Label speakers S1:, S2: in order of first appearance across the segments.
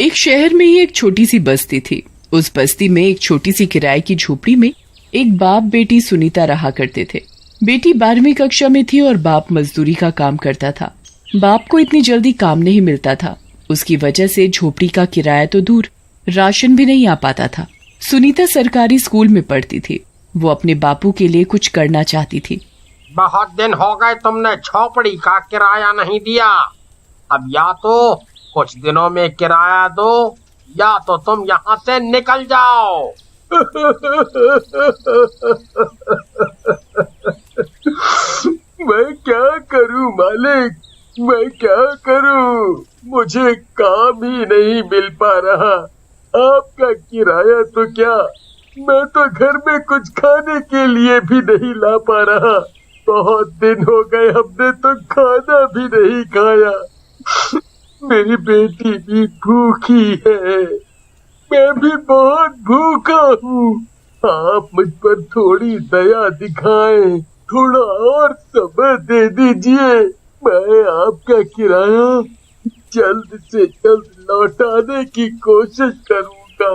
S1: एक शहर में ही एक छोटी सी बस्ती थी। उस बस्ती में एक छोटी सी किराए की झोपड़ी में एक बाप बेटी सुनीता रहा करते थे। बेटी 12वीं कक्षा में थी और बाप मजदूरी का काम करता था। बाप को इतनी जल्दी काम नहीं मिलता था। उसकी वजह से झोपड़ी का किराया तो दूर, राशन भी नहीं आ पाता था। सुनीता सरकारी स्कूल में पढ़ती थी। वो अपने बापू के लिए कुछ करना चाहती थी।
S2: बहुत दिन हो गए तुमने झोपड़ी का किराया नहीं दिया। अब या तो कुछ दिनों में किराया दो या तो तुम यहाँ से निकल जाओ।
S3: मैं क्या करूं मालिक, मैं क्या करूं? मुझे काम ही नहीं मिल पा रहा। आपका किराया तो क्या, मैं तो घर में कुछ खाने के लिए भी नहीं ला पा रहा। बहुत दिन हो गए हमने तो खाना भी नहीं खाया। मेरी बेटी भी भूखी है, मैं भी बहुत भूखा हूँ। आप मुझ पर थोड़ी दया दिखाएं, थोड़ा और समय दे दीजिए। मैं आपका किराया जल्द से जल्द लौटाने की कोशिश करूँगा।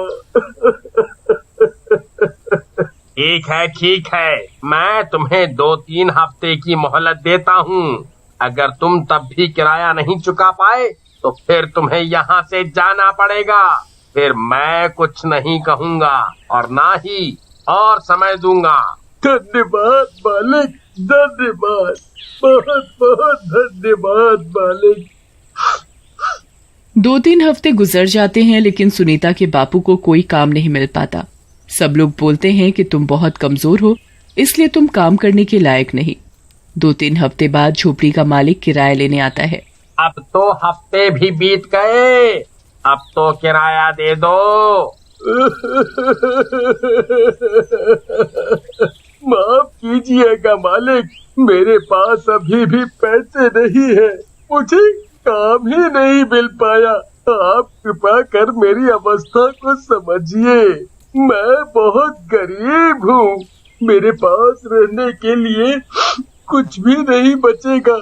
S2: ठीक है, मैं तुम्हें 2-3 हफ्ते की मोहलत देता हूँ। अगर तुम तब भी किराया नहीं चुका पाए तो फिर तुम्हें यहाँ से जाना पड़ेगा। फिर मैं कुछ नहीं कहूँगा और ना ही और समय दूंगा।
S3: धन्यवाद मालिक, धन्यवाद, बहुत बहुत धन्यवाद मालिक।
S1: 2-3 हफ्ते गुजर जाते हैं लेकिन सुनीता के बापू को कोई काम नहीं मिल पाता। सब लोग बोलते हैं कि तुम बहुत कमजोर हो, इसलिए तुम काम करने के लायक नहीं। 2-3 हफ्ते बाद झोपड़ी का मालिक किराया लेने आता है।
S2: अब तो हफ्ते भी बीत गए, अब तो किराया दे दो।
S3: माफ कीजिएगा मालिक, मेरे पास अभी भी पैसे नहीं है, मुझे काम ही नहीं मिल पाया। आप कृपा कर मेरी अवस्था को समझिए। मैं बहुत गरीब हूँ, मेरे पास रहने के लिए कुछ भी नहीं बचेगा।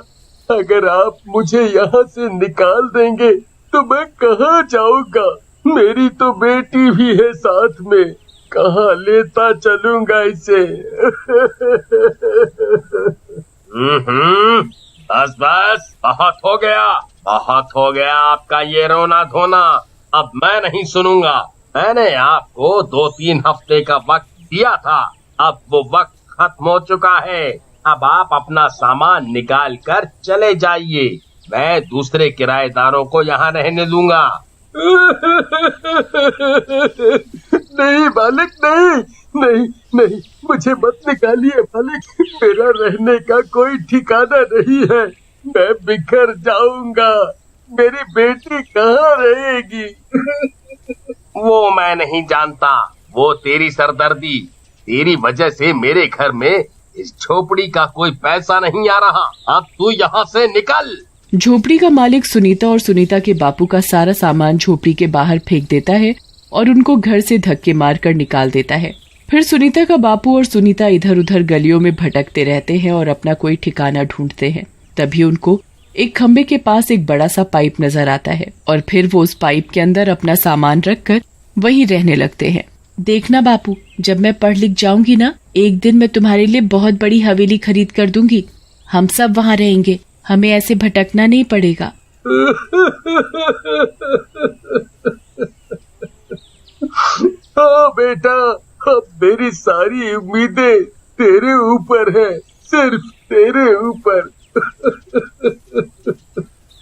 S3: अगर आप मुझे यहाँ से निकाल देंगे तो मैं कहाँ जाऊँगा? मेरी तो बेटी भी है साथ में, कहाँ लेता चलूँगा इसे?
S2: बस बहुत हो गया आपका ये रोना धोना। अब मैं नहीं सुनूंगा। मैंने आपको 2-3 हफ्ते का वक्त दिया था, अब वो वक्त खत्म हो चुका है। अब आप अपना सामान निकाल कर चले जाइए, मैं दूसरे किराएदारों को यहाँ रहने दूंगा।
S3: नहीं मालिक, नहीं, मुझे मत निकालिए मालिक, मेरा रहने का कोई ठिकाना नहीं है। मैं बिखर जाऊंगा, मेरी बेटी कहाँ रहेगी?
S2: वो मैं नहीं जानता, वो तेरी सरदर्दी, तेरी वजह से मेरे घर में इस झोपड़ी का कोई पैसा नहीं आ रहा। अब तू यहाँ से निकल।
S1: झोपड़ी का मालिक सुनीता और सुनीता के बापू का सारा सामान झोपड़ी के बाहर फेंक देता है और उनको घर से धक्के मारकर निकाल देता है। फिर सुनीता का बापू और सुनीता इधर उधर गलियों में भटकते रहते हैं और अपना कोई ठिकाना ढूंढते हैं। तभी उनको एक खम्बे के पास एक बड़ा सा पाइप नजर आता है और फिर वो उस पाइप के अंदर अपना सामान रखकर वहीं रहने लगते हैं। देखना बापू, जब मैं पढ़ लिख जाऊंगी ना, एक दिन मैं तुम्हारे लिए बहुत बड़ी हवेली खरीद कर दूंगी। हम सब वहाँ रहेंगे, हमें ऐसे भटकना नहीं पड़ेगा।
S3: हाँ बेटा, अब मेरी सारी उम्मीदें तेरे ऊपर है, सिर्फ तेरे ऊपर।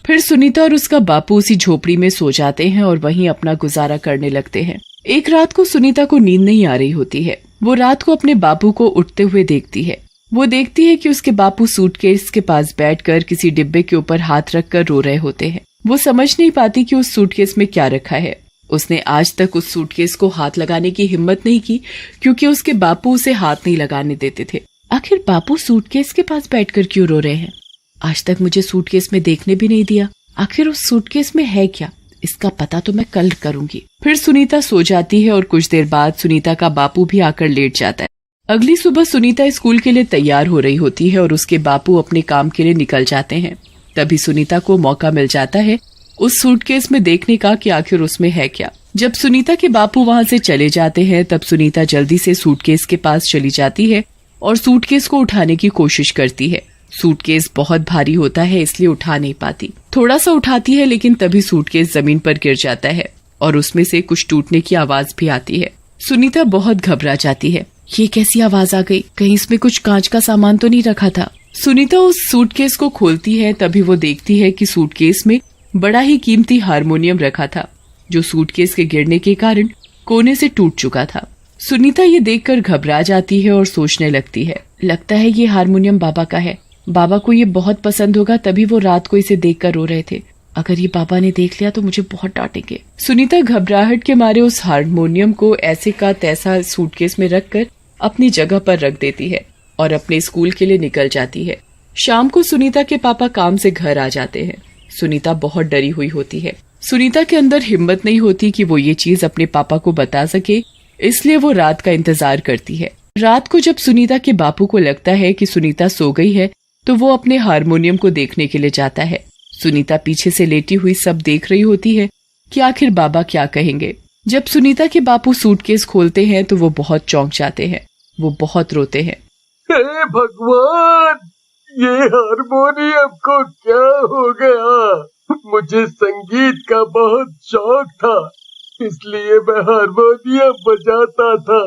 S1: फिर सुनीता और उसका बापू उसी झोपड़ी में सो जाते हैं और वहीं अपना गुजारा करने लगते हैं। एक रात को सुनीता को नींद नहीं आ रही होती है। वो रात को अपने बापू को उठते हुए देखती है। वो देखती है कि उसके बापू सूटकेस के पास बैठकर किसी डिब्बे के ऊपर हाथ रखकर रो रहे होते हैं। वो समझ नहीं पाती कि उस सूटकेस में क्या रखा है। उसने आज तक उस सूटकेस को हाथ लगाने की हिम्मत नहीं की क्योंकि उसके बापू उसे हाथ नहीं लगाने देते थे। आखिर बापू सूटकेस के पास बैठकर क्यों रो रहे हैं? आज तक मुझे सूटकेस में देखने भी नहीं दिया। आखिर उस सूटकेस में है क्या? इसका पता तो मैं कल करूंगी। फिर सुनीता सो जाती है और कुछ देर बाद सुनीता का बापू भी आकर लेट जाता है। अगली सुबह सुनीता स्कूल के लिए तैयार हो रही होती है और उसके बापू अपने काम के लिए निकल जाते हैं। तभी सुनीता को मौका मिल जाता है उस सूटकेस में देखने का कि आखिर उसमें है क्या। जब सुनीता के बापू वहाँ से चले जाते हैं तब सुनीता जल्दी से सूटकेस के पास चली जाती है और सूटकेस को उठाने की कोशिश करती है। सूटकेस बहुत भारी होता है इसलिए उठा नहीं पाती। थोड़ा सा उठाती है लेकिन तभी सूटकेस जमीन पर गिर जाता है और उसमें से कुछ टूटने की आवाज भी आती है। सुनीता बहुत घबरा जाती है। ये कैसी आवाज आ गई? कहीं इसमें कुछ कांच का सामान तो नहीं रखा था? सुनीता उस सूटकेस को खोलती है तभी वो देखती है कि सूटकेस में बड़ा ही कीमती हारमोनियम रखा था जो सूटकेस के गिरने के कारण कोने से टूट चुका था। सुनीता ये देखकर घबरा जाती है और सोचने लगती है, लगता है ये हारमोनियम बाबा का है। बाबा को ये बहुत पसंद होगा तभी वो रात को इसे देखकर रो रहे थे। अगर ये बाबा ने देख लिया तो मुझे बहुत डांटेंगे। सुनीता घबराहट के मारे उस हारमोनियम को ऐसे का तैसा सूटकेस में रखकर अपनी जगह पर रख देती है और अपने स्कूल के लिए निकल जाती है। शाम को सुनीता के पापा काम से घर आ जाते हैं। सुनीता बहुत डरी हुई होती है। सुनीता के अंदर हिम्मत नहीं होती कि वो ये चीज अपने पापा को बता सके, इसलिए वो रात का इंतजार करती है। रात को जब सुनीता के बापू को लगता है कि सुनीता सो गई है तो वो अपने हारमोनियम को देखने के लिए जाता है। सुनीता पीछे से लेटी हुई सब देख रही होती है कि आखिर बाबा क्या कहेंगे। जब सुनीता के बापू सूटकेस खोलते हैं तो वो बहुत चौंक जाते हैं। वो बहुत रोते हैं।
S3: हे भगवान, ये हारमोनियम को क्या हो गया? मुझे संगीत का बहुत शौक था, इसलिए मैं हारमोनियम बजाता था।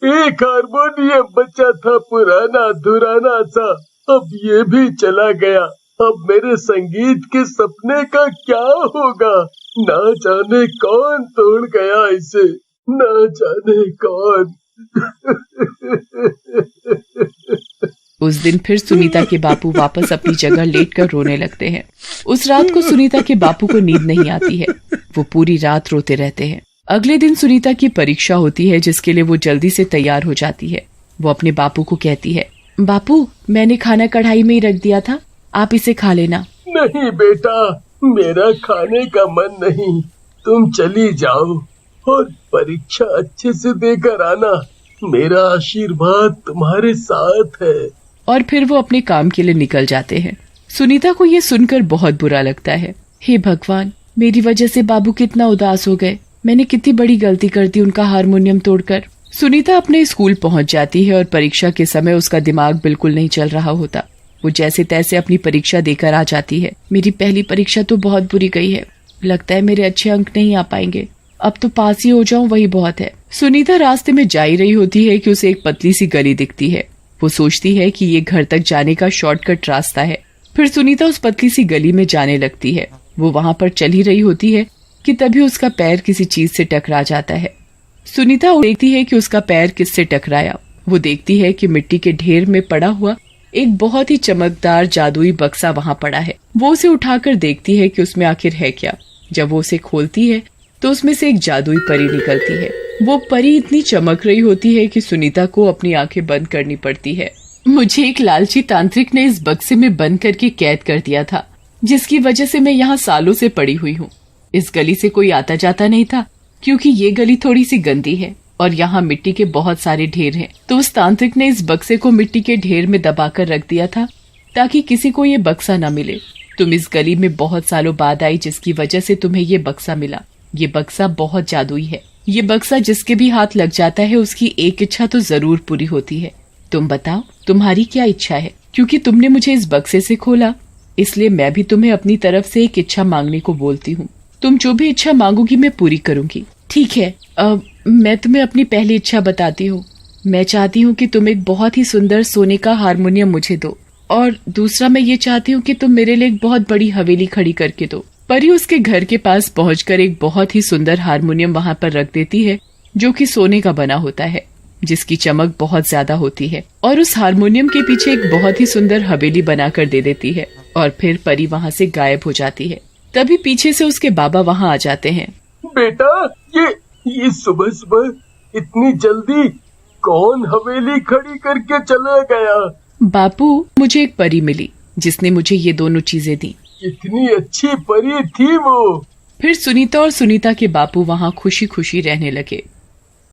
S3: एक हारमोनियम बचा था पुराना धुराना सा, अब ये भी चला गया। अब मेरे संगीत के सपने का क्या होगा? ना जाने कौन तोड़ गया इसे, ना जाने कौन।
S1: उस दिन फिर सुनीता के बापू वापस अपनी जगह लेटकर रोने लगते हैं। उस रात को सुनीता के बापू को नींद नहीं आती है। वो पूरी रात रोते रहते हैं। अगले दिन सुनीता की परीक्षा होती है जिसके लिए वो जल्दी से तैयार हो जाती है। वो अपने बापू को कहती है, बापू मैंने खाना कढ़ाई में ही रख दिया था, आप इसे खा लेना।
S3: नहीं बेटा, मेरा खाने का मन नहीं, तुम चली जाओ और परीक्षा अच्छे से देकर आना। मेरा आशीर्वाद तुम्हारे साथ है।
S1: और फिर वो अपने काम के लिए निकल जाते हैं। सुनीता को ये सुनकर बहुत बुरा लगता है। हे भगवान, मेरी वजह से बाबू कितना उदास हो गए। मैंने कितनी बड़ी गलती कर दी उनका हारमोनियम तोड़कर। सुनीता अपने स्कूल पहुंच जाती है और परीक्षा के समय उसका दिमाग बिल्कुल नहीं चल रहा होता। वो जैसे तैसे अपनी परीक्षा देकर आ जाती है। मेरी पहली परीक्षा तो बहुत बुरी गई है, लगता है मेरे अच्छे अंक नहीं आ पाएंगे। अब तो पास ही हो जाऊं वही बहुत है। सुनीता रास्ते में जा ही रही होती है कि उसे एक पतली सी गली दिखती है। वो सोचती है कि ये घर तक जाने का शॉर्टकट रास्ता है। फिर सुनीता उस पतली सी गली में जाने लगती है। वो वहाँ पर चल ही रही होती है कि तभी उसका पैर किसी चीज से टकरा जाता है। सुनीता देखती है कि उसका पैर किससे टकराया। वो देखती है कि मिट्टी के ढेर में पड़ा हुआ एक बहुत ही चमकदार जादुई बक्सा वहाँ पड़ा है। वो उसे उठाकर देखती है कि उसमें आखिर है क्या। जब वो उसे खोलती है तो उसमें से एक जादुई परी निकलती है। वो परी इतनी चमक रही होती है कि सुनीता को अपनी आंखें बंद करनी पड़ती है। मुझे एक लालची तांत्रिक ने इस बक्से में बंद करके कैद कर दिया था, जिसकी वजह से मैं यहाँ सालों से पड़ी हुई हूँ। इस गली से कोई आता जाता नहीं था क्योंकि ये गली थोड़ी सी गंदी है और यहाँ मिट्टी के बहुत सारे ढेर हैं। तो उस तांत्रिक ने इस बक्से को मिट्टी के ढेर में दबाकर रख दिया था ताकि किसी को ये बक्सा न मिले। तुम इस गली में बहुत सालों बाद आई जिसकी वजह से तुम्हें ये बक्सा मिला। ये बक्सा बहुत जादुई है। ये बक्सा जिसके भी हाथ लग जाता है उसकी एक इच्छा तो जरूर पूरी होती है। तुम बताओ तुम्हारी क्या इच्छा है? क्योंकि तुमने मुझे इस बक्से से खोला, इसलिए मैं भी तुम्हें अपनी तरफ से एक इच्छा मांगने को बोलती हूँ। तुम जो भी इच्छा मांगोगी मैं पूरी करूंगी। ठीक है, मैं तुम्हें अपनी पहली इच्छा बताती हूँ। मैं चाहती हूँ कि तुम एक बहुत ही सुंदर सोने का हारमोनियम मुझे दो, और दूसरा मैं ये चाहती हूँ कि तुम मेरे लिए एक बहुत बड़ी हवेली खड़ी करके दो। परी उसके घर के पास पहुंचकर एक बहुत ही सुंदर हारमोनियम वहाँ पर रख देती है जो कि सोने का बना होता है, जिसकी चमक बहुत ज्यादा होती है, और उस हारमोनियम के पीछे एक बहुत ही सुंदर हवेली बनाकर दे देती है। और फिर परी वहाँ से गायब हो जाती है। तभी पीछे से उसके बाबा वहाँ आ जाते हैं।
S3: बेटा, ये सुबह सुबह इतनी जल्दी कौन हवेली खड़ी करके चला गया?
S1: बापू, मुझे एक परी मिली जिसने मुझे ये दोनों चीजें दी।
S3: कितनी अच्छी परी थी वो।
S1: फिर सुनीता और सुनीता के बापू वहाँ खुशी खुशी रहने लगे।